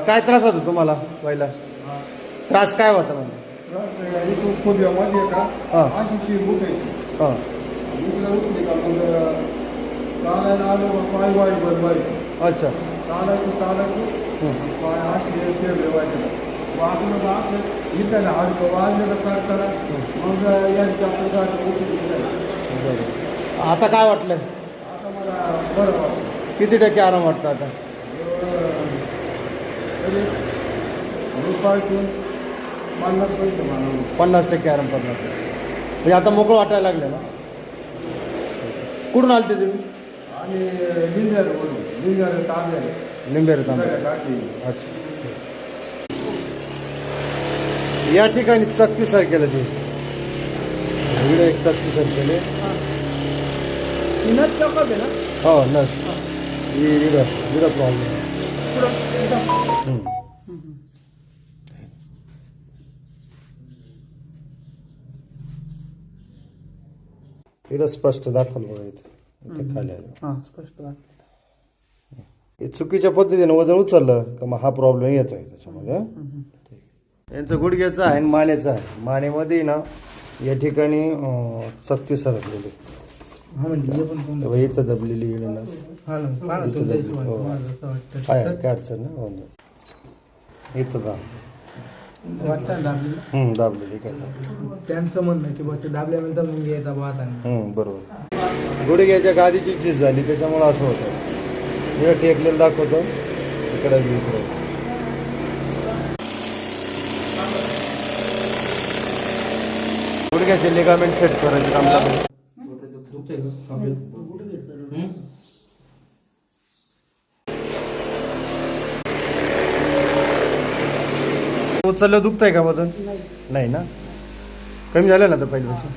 काय त्रास होतो तुम्हाला पहिला? त्रास काय होता म्हणजे? खोद्यामध्ये का हां अशी शीर उठायची. हां इकडे उठली का मग चालायला आलो पाय वाय बनवायचं. अच्छा. चालायचं हं. पाय असे फेरले व्हायचे. वागलं तर असं इथं ना हलकं वाजलं तर करताना मग यांची आपल्याला उठली जायची. बरं. आता काय वाटलं? आता मला बरं वाटतं. किती टक्के आराम वाटतं आता? तरी रुपयातून 50 पैसे मला 50% आराम पडला म्हणजे आता मोकळं वाटायला लागलं ना? कुठून आलते तुम्ही? आणि लिंगर बोलू लिंगर तांबे लिंबेर तांबे. टाकी. अच्छा. या ठिकाणी चकतीसर केलं ते इकडे एक चकतीसर केले. नस चौकात आहे ना. हो नस इकडं प्रॉब्लेम. इकडं स्पष्ट दाखवलं बघा इथे खाली आलं. स्पष्ट हे चुकीच्या पद्धतीने वजन उचललं का मग हा प्रॉब्लेम येतोय त्याच्यामध्ये. यांचं गुडघ्याचं आहे आणि मानेचं आहे. मानेमध्ये ना या ठिकाणी चकती सरकलेली इथं दबलेली नस. काय अडचण नाही इथं दाबलेली काय त्यांचं म्हणणं की बघ ते दाबल्यानंतर मग यायचा वाहताना. बरोबर. गुडघ्याच्या गादीची झीज झाली त्याच्यामुळे असं होतं. हे टेकलेलं दाखवतो इकडे गुडघ्याचे लिगामेंट सेट करायचे काम लागेल. उचललं दुखतंय का वजन? नाही ना. कमी झालं ना तर पहिल्यापेक्षा.